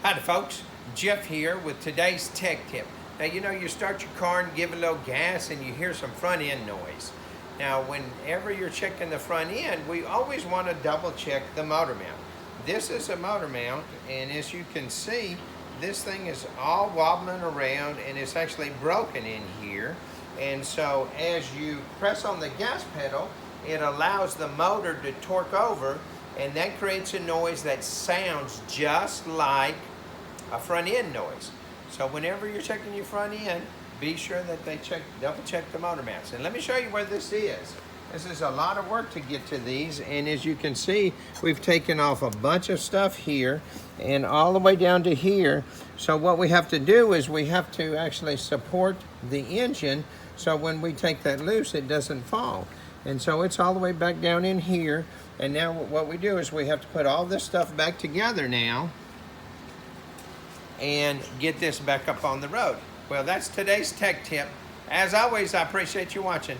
Hi folks, Jeff here with today's tech tip. Now you start your car and give it a little gas and you hear some front end noise. Now whenever you're checking the front end, we always want to double check the motor mount. This is a motor mount, and as you can see, this thing is all wobbling around and it's actually broken in here. And so as you press on the gas pedal, it allows the motor to torque over, and that creates a noise that sounds just like a front end noise. So whenever you're checking your front end, be sure that they double check the motor mounts. And let me show you where this is. This is a lot of work to get to these, and as you can see, we've taken off a bunch of stuff here and all the way down to here. So what we have to do is we have to actually support the engine so when we take that loose, it doesn't fall. And so it's all the way back down in here. And now what we do is we have to put all this stuff back together now and get this back up on the road. Well, that's today's tech tip. As always, I appreciate you watching.